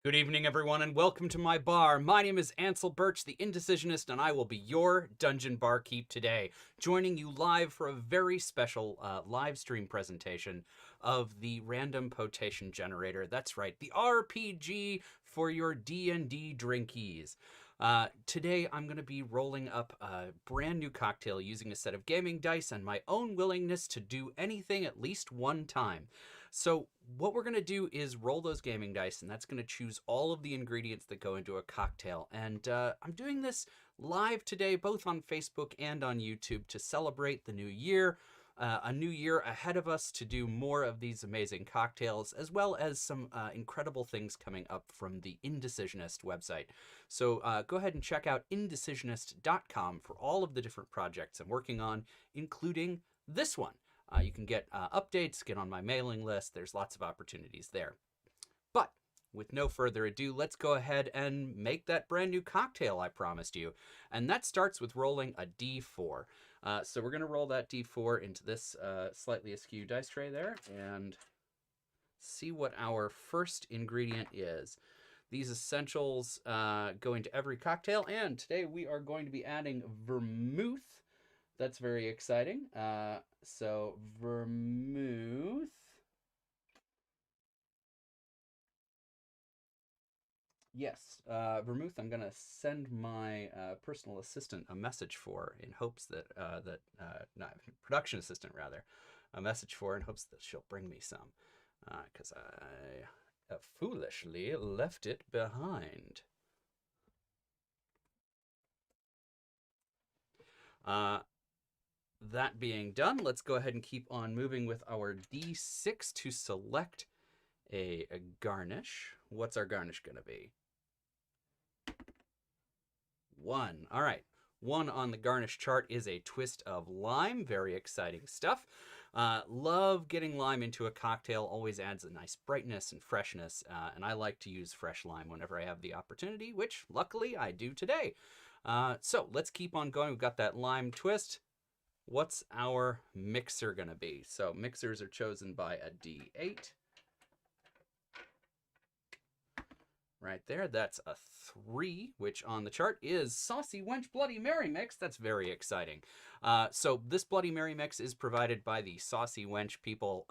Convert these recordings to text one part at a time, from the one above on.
Good evening, everyone, and welcome to my bar. My name is Ansel Birch, the Indecisionist, and I will be your dungeon barkeep today, joining you live for a very special live stream presentation of the random potation generator. That's right, the RPG for your D&D drinkies. Today, I'm going to be rolling up a brand new cocktail using a set of gaming dice and my own willingness to do anything at least one time. So what we're going to do is roll those gaming dice, and that's going to choose all of the ingredients that go into a cocktail. And I'm doing this live today, both on Facebook and on YouTube, to celebrate the new year. A new year ahead of us to do more of these amazing cocktails, as well as some incredible things coming up from the Indecisionist website. So go ahead and check out indecisionist.com for all of the different projects I'm working on, including this one. You can get updates, get on my mailing list. There's lots of opportunities there. But with no further ado, let's go ahead and make that brand new cocktail I promised you. And that starts with rolling a d4. So we're going to roll that d4 into this slightly askew dice tray there and see what our first ingredient is. These essentials go into every cocktail, and today we are going to be adding vermouth. That's very exciting. So vermouth. Yes, vermouth. I'm gonna send my personal assistant a message for, in hopes that not production assistant rather, a message for in hopes that she'll bring me some, because I foolishly left it behind. That being done, let's go ahead and keep on moving with our D6 to select a garnish. What's our garnish going to be? 1. All right. 1 on the garnish chart is a twist of lime. Very exciting stuff. Love getting lime into a cocktail. Always adds a nice brightness and freshness. And I like to use fresh lime whenever I have the opportunity, which luckily I do today. So let's keep on going. We've got that lime twist. What's our mixer going to be? So mixers are chosen by a D8. Right there, that's a 3, which on the chart is Saucy Wench Bloody Mary Mix. That's very exciting. So this Bloody Mary Mix is provided by the Saucy Wench people,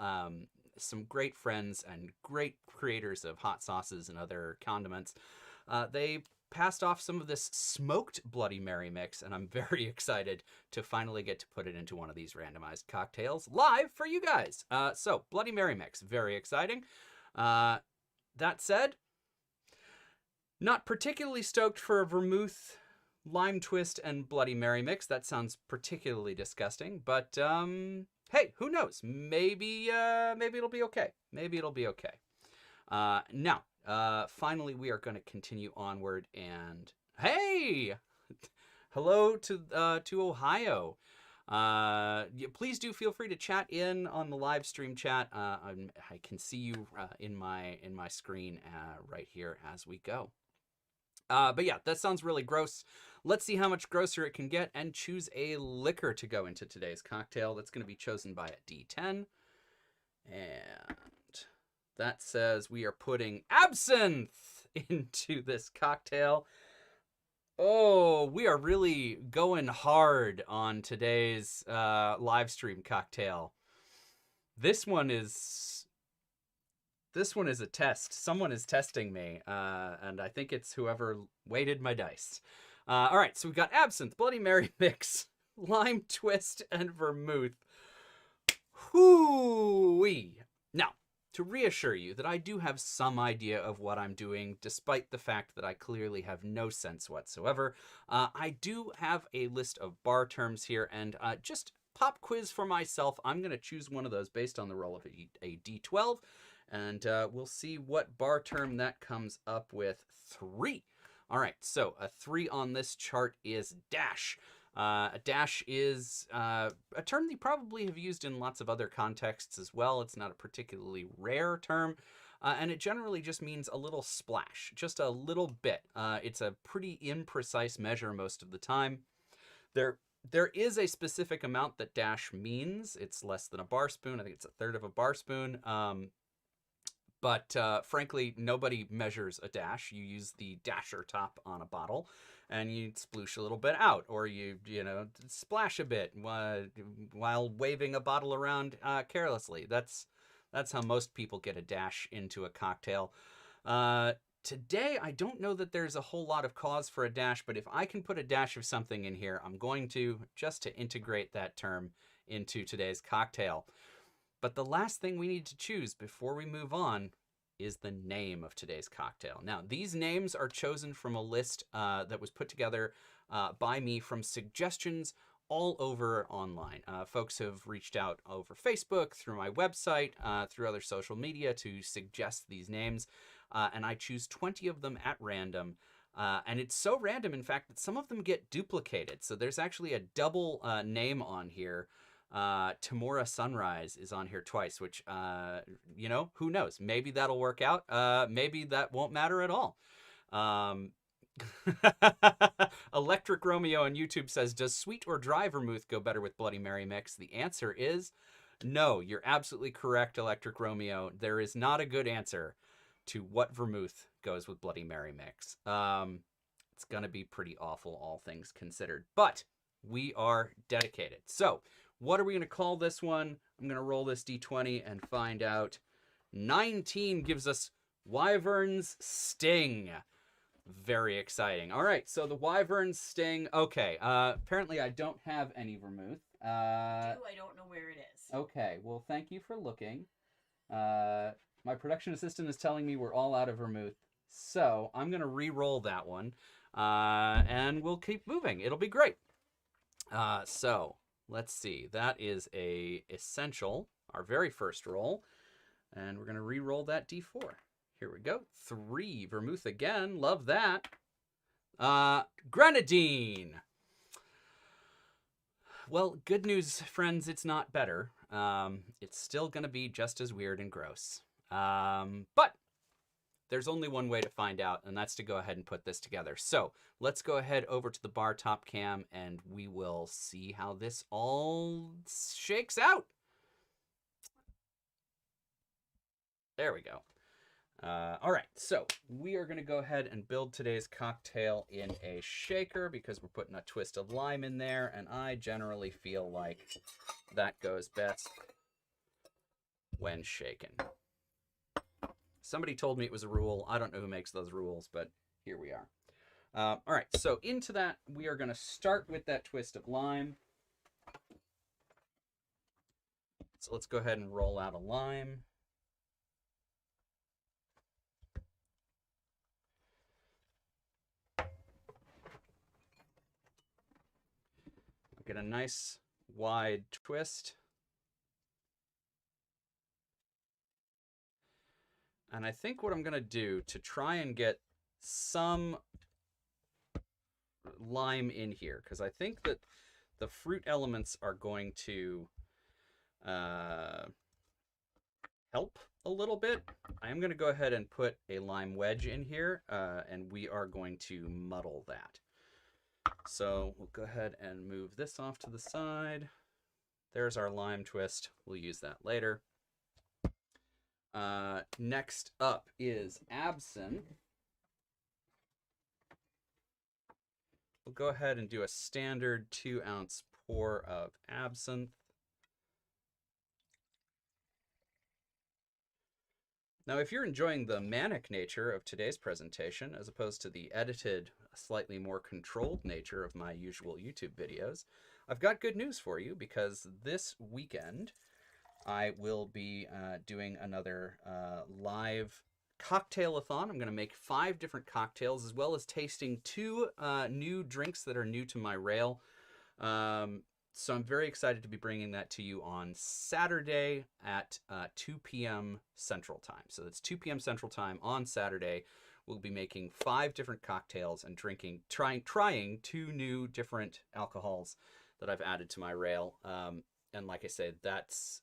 some great friends and great creators of hot sauces and other condiments. They passed off some of this smoked Bloody Mary mix, and I'm very excited to finally get to put it into one of these randomized cocktails live for you guys. So Bloody Mary mix, very exciting. That said, not particularly stoked for a vermouth, lime twist, and Bloody Mary mix. That sounds particularly disgusting, but hey, who knows? Maybe it'll be okay. Maybe it'll be okay. Now, finally, we are going to continue onward, and hey, hello to Ohio. Please do feel free to chat in on the live stream chat. I can see you in my screen right here as we go. But yeah, that sounds really gross. Let's see how much grosser it can get and choose a liquor to go into today's cocktail. That's going to be chosen by a D10. And that says we are putting absinthe into this cocktail. Oh, we are really going hard on today's live stream cocktail. This one is a test. Someone is testing me, and I think it's whoever weighted my dice. All right, so we've got absinthe, Bloody Mary mix, lime twist, and vermouth. Hoo-wee. Now, to reassure you that I do have some idea of what I'm doing, despite the fact that I clearly have no sense whatsoever, I do have a list of bar terms here, and just pop quiz for myself. I'm going to choose one of those based on the roll of a D12, and we'll see what bar term that comes up with. 3. All right, so a 3 on this chart is dash. A dash is a term that you probably have used in lots of other contexts as well. It's not a particularly rare term, and it generally just means a little splash, just a little bit. It's a pretty imprecise measure most of the time. There is a specific amount that dash means. It's less than a bar spoon. I think it's a third of a bar spoon. But frankly, nobody measures a dash. You use the dasher top on a bottle, and you sploosh a little bit out, or you know splash a bit while waving a bottle around carelessly. That's how most people get a dash into a cocktail. Today, I don't know that there's a whole lot of cause for a dash, but if I can put a dash of something in here, I'm going to, just to integrate that term into today's cocktail. But the last thing we need to choose before we move on is the name of today's cocktail. Now, these names are chosen from a list that was put together by me from suggestions all over online. Folks have reached out over Facebook, through my website, through other social media to suggest these names, and I choose 20 of them at random. And it's so random, in fact, that some of them get duplicated. So there's actually a double name on here. Tamora Sunrise is on here twice, which, you know, who knows? Maybe that'll work out. Maybe that won't matter at all. Electric Romeo on YouTube says, does sweet or dry vermouth go better with Bloody Mary mix? The answer is no. You're absolutely correct, Electric Romeo. There is not a good answer to what vermouth goes with Bloody Mary mix. It's going to be pretty awful, all things considered. But we are dedicated. So what are we going to call this one? I'm going to roll this d20 and find out. 19 gives us Wyvern's Sting. Very exciting. All right, so the Wyvern's Sting. Okay, apparently I don't have any vermouth. I don't know where it is. Okay, well, thank you for looking. My production assistant is telling me we're all out of vermouth. So I'm going to re-roll that one, and we'll keep moving. It'll be great. So let's see. That is a essential, our very first roll. And we're going to re-roll that d4. Here we go. 3. Vermouth again. Love that. Grenadine. Well, good news, friends. It's not better. It's still going to be just as weird and gross. But there's only one way to find out, and that's to go ahead and put this together. So let's go ahead over to the bar top cam, and we will see how this all shakes out. There we go. All right, so we are going to go ahead and build today's cocktail in a shaker because we're putting a twist of lime in there, and I generally feel like that goes best when shaken. Somebody told me it was a rule. I don't know who makes those rules, but here we are. All right, so into that, we are going to start with that twist of lime. So let's go ahead and roll out a lime. Get a nice wide twist. And I think what I'm going to do to try and get some lime in here, because I think that the fruit elements are going to help a little bit. I am going to go ahead and put a lime wedge in here, and we are going to muddle that. So we'll go ahead and move this off to the side. There's our lime twist. We'll use that later. Next up is absinthe. We'll go ahead and do a standard 2-ounce pour of absinthe. Now, if you're enjoying the manic nature of today's presentation, as opposed to the edited, slightly more controlled nature of my usual YouTube videos, I've got good news for you, because this weekend I will be doing another live cocktail-a-thon. I'm going to make 5 different cocktails, as well as tasting 2 new drinks that are new to my rail. So I'm very excited to be bringing that to you on Saturday at 2 p.m. Central Time. So that's 2 p.m. Central Time on Saturday. We'll be making 5 different cocktails and trying 2 new different alcohols that I've added to my rail. And like I said, that's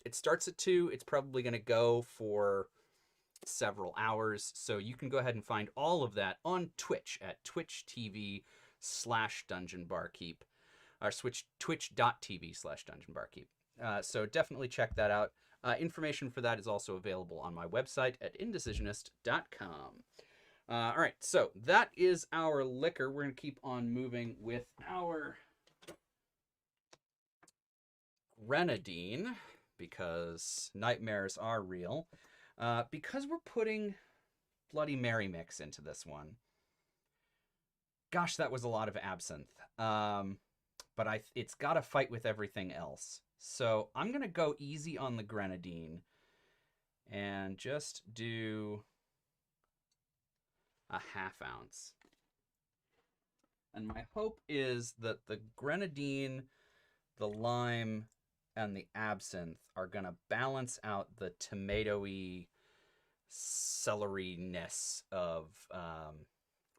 it starts at 2. It's probably going to go for several hours. So you can go ahead and find all of that on Twitch at twitch.tv/dungeonbarkeep. Or twitch.tv/dungeonbarkeep. So definitely check that out. Information for that is also available on my website at indecisionist.com. All right, so that is our liquor. We're going to keep on moving with our grenadine because nightmares are real. Because we're putting Bloody Mary mix into this one. Gosh, that was a lot of absinthe. But it's got to fight with everything else. So I'm going to go easy on the grenadine and just do a ½ ounce. And my hope is that the grenadine, the lime, and the absinthe are going to balance out the tomatoey celery-ness of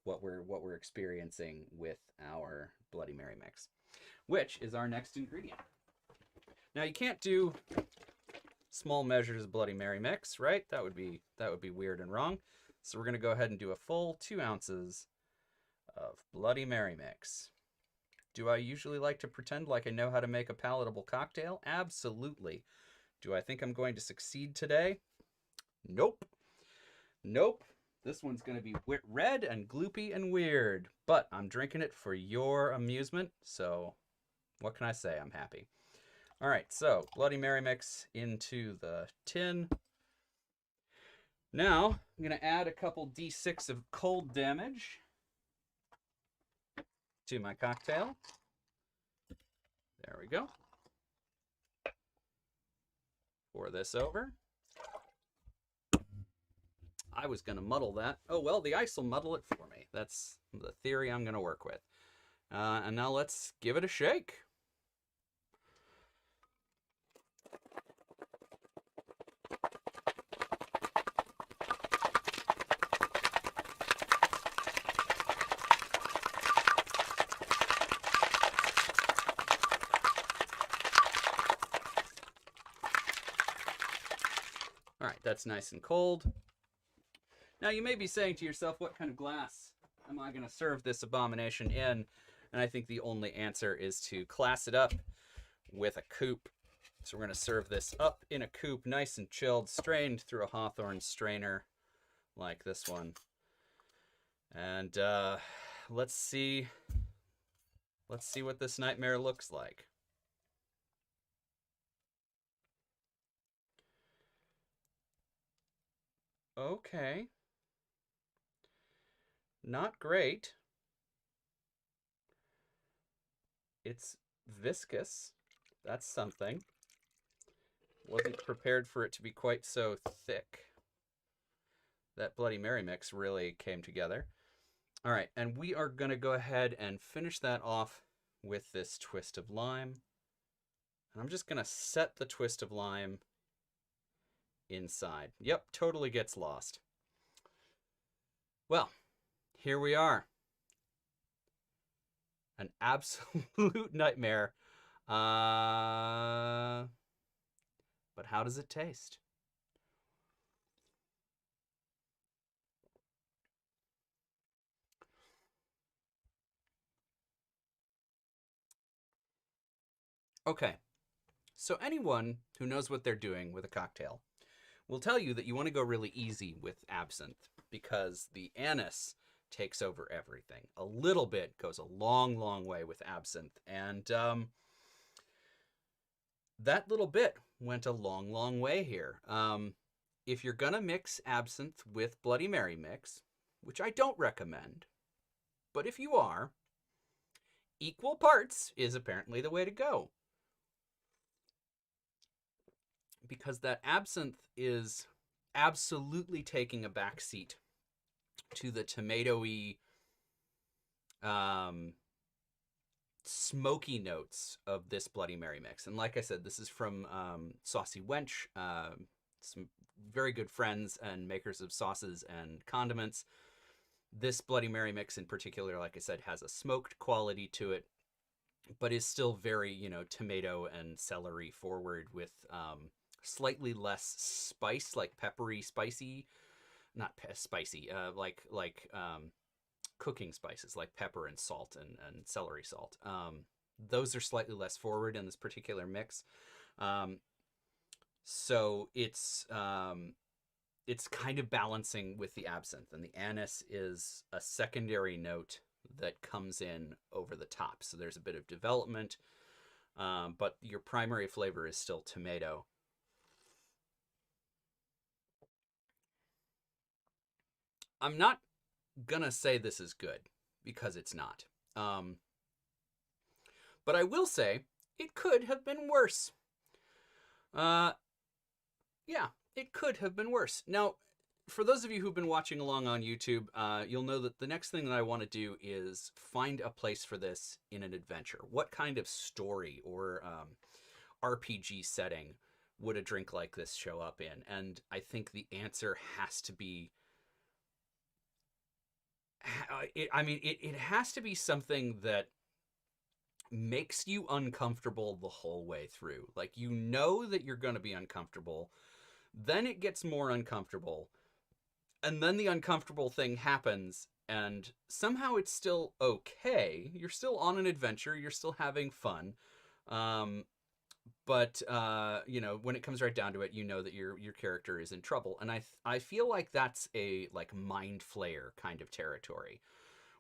what we're experiencing with our Bloody Mary mix, which is our next ingredient. Now you can't do small measures of Bloody Mary mix, right? That would be weird and wrong. So we're going to go ahead and do a full 2 ounces of Bloody Mary mix. Do I usually like to pretend like I know how to make a palatable cocktail? Absolutely. Do I think I'm going to succeed today? Nope. Nope. This one's going to be red and gloopy and weird, but I'm drinking it for your amusement, so what can I say? I'm happy. All right, so Bloody Mary mix into the tin. Now, I'm going to add a couple D6 of cold damage to my cocktail. There we go. Pour this over. I was going to muddle that. Oh, well, the ice will muddle it for me. That's the theory I'm going to work with. And now let's give it a shake. All right, that's nice and cold. Now you may be saying to yourself, what kind of glass am I going to serve this abomination in? And I think the only answer is to class it up with a coupe. So we're going to serve this up in a coupe, nice and chilled, strained through a Hawthorne strainer like this one. And let's see what this nightmare looks like. Okay. Not great. It's viscous. That's something. Wasn't prepared for it to be quite so thick. That Bloody Mary mix really came together. All right, and we are going to go ahead and finish that off with this twist of lime. And I'm just going to set the twist of lime inside. Yep, totally gets lost. Well, here we are. An absolute nightmare. But how does it taste? Okay, so anyone who knows what they're doing with a cocktail will tell you that you want to go really easy with absinthe because the anise takes over everything. A little bit goes a long, long way with absinthe, and that little bit went a long, long way here. If you're gonna mix absinthe with Bloody Mary mix, which I don't recommend, but if you are, equal parts is apparently the way to go. Because that absinthe is absolutely taking a back seat to the tomatoey, smoky notes of this Bloody Mary mix. And like I said, this is from Saucy Wench, some very good friends and makers of sauces and condiments. This Bloody Mary mix in particular, like I said, has a smoked quality to it, but is still very, tomato and celery forward with slightly less spice, like peppery, spicy, not spicy, like cooking spices like pepper and salt and celery salt. Those are slightly less forward in this particular mix. So it's kind of balancing with the absinthe, and the anise is a secondary note that comes in over the top. So there's a bit of development, but your primary flavor is still tomato. I'm not gonna say this is good because it's not. Um, but I will say it could have been worse. Uh, yeah, it could have been worse. Now, for those of you who've been watching along on YouTube, you'll know that the next thing that I want to do is find a place for this in an adventure. What kind of story or RPG setting would a drink like this show up in? And I think the answer has to be. It has to be something that makes you uncomfortable the whole way through. Like, you know that you're going to be uncomfortable, then it gets more uncomfortable, and then the uncomfortable thing happens, and somehow it's still okay. You're still on an adventure, you're still having fun. Um, but when it comes right down to it, you know that your character is in trouble, and I feel like that's a like mind flayer kind of territory.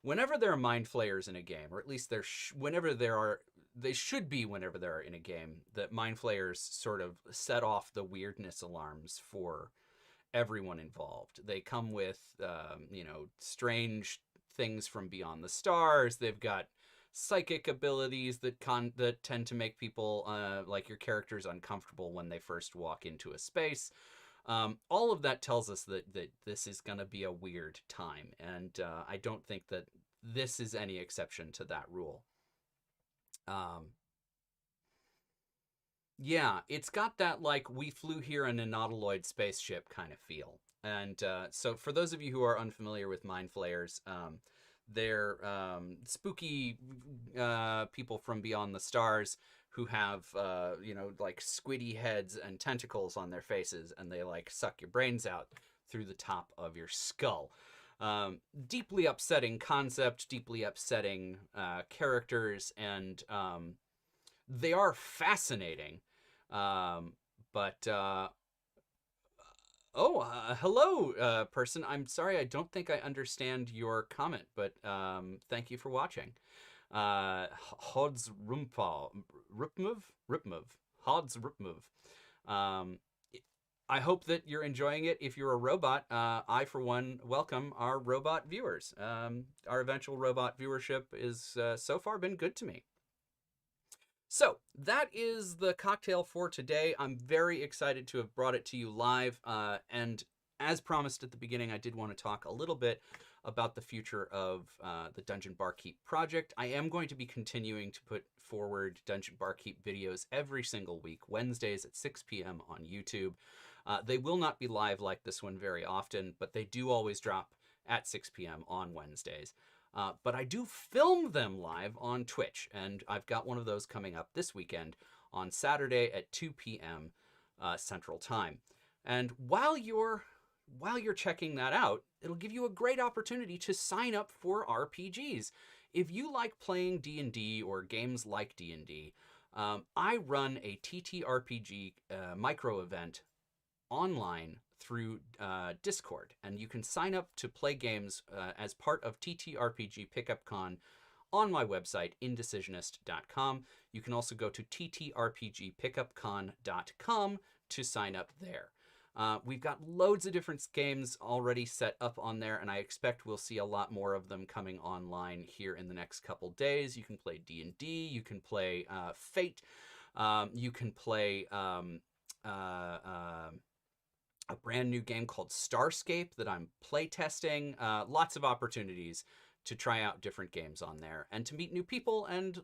Whenever there are mind flayers in a game, or at least whenever there are, they should be whenever they're in a game, that mind flayers sort of set off the weirdness alarms for everyone involved. They come with, strange things from beyond the stars. They've got psychic abilities that tend to make people, like your characters, uncomfortable when they first walk into a space. All of that tells us that this is going to be a weird time, and I don't think that this is any exception to that rule. Um, yeah, it's got that like we flew here in a nautiloid spaceship kind of feel. And so, for those of you who are unfamiliar with mind flayers, they're spooky people from beyond the stars who have, like squiddy heads and tentacles on their faces, and they like suck your brains out through the top of your skull. Deeply upsetting concept, deeply upsetting characters, and they are fascinating. Um, but hello, person. I'm sorry, I don't think I understand your comment, but thank you for watching. Hod's Rupmove, Hod's Rupmove. Um, I hope that you're enjoying it. If you're a robot, I, for one, welcome our robot viewers. Our eventual robot viewership is so far been good to me. So that is the cocktail for today. I'm very excited to have brought it to you live. And as promised at the beginning, I did want to talk a little bit about the future of the Dungeon Barkeep project. I am going to be continuing to put forward Dungeon Barkeep videos every single week, Wednesdays at 6 p.m. on YouTube. They will not be live like this one very often, but they do always drop at 6 p.m. on Wednesdays. But I do film them live on Twitch, and I've got one of those coming up this weekend on Saturday at 2 p.m. Central Time. And while you're checking that out, it'll give you a great opportunity to sign up for RPGs. If you like playing D&D or games like D&D, I run a TTRPG micro event online through Discord, and you can sign up to play games as part of TTRPG Pickup Con on my website, indecisionist.com. You can also go to ttrpgpickupcon.com to sign up there. We've got loads of different games already set up on there, and I expect we'll see a lot more of them coming online here in the next couple days. You can play D&D, you can play Fate, you can play a brand new game called Starscape that I'm playtesting. Lots of opportunities to try out different games on there and to meet new people and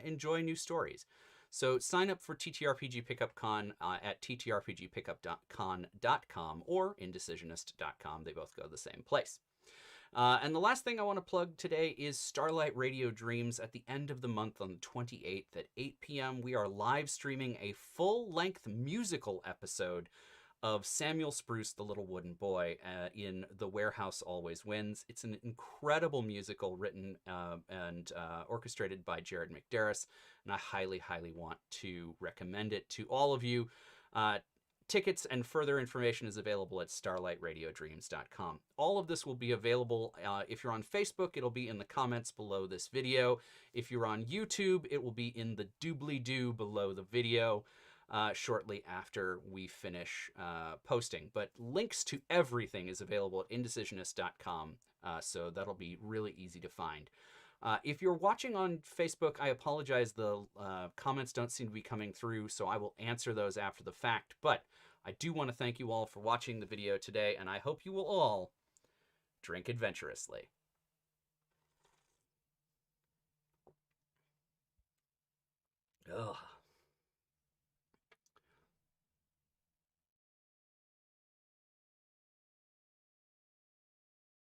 enjoy new stories. So sign up for TTRPG Pickup Con at ttrpgpickup.con.com or indecisionist.com. They both go the same place. And the last thing I want to plug today is Starlight Radio Dreams. At the end of the month on the 28th at 8 p.m., we are live streaming a full-length musical episode of Samuel Spruce, the Little Wooden Boy, in The Warehouse Always Wins. It's an incredible musical written and orchestrated by Jared McDarris, and I highly, highly want to recommend it to all of you. Tickets and further information is available at starlightradiodreams.com. All of this will be available. If you're on Facebook, it'll be in the comments below this video. If you're on YouTube, it will be in the doobly-doo below the video shortly after we finish posting. But links to everything is available at indecisionist.com, so that'll be really easy to find. If you're watching on Facebook, I apologize. The comments don't seem to be coming through, so I will answer those after the fact. But I do want to thank you all for watching the video today, and I hope you will all drink adventurously. Ugh.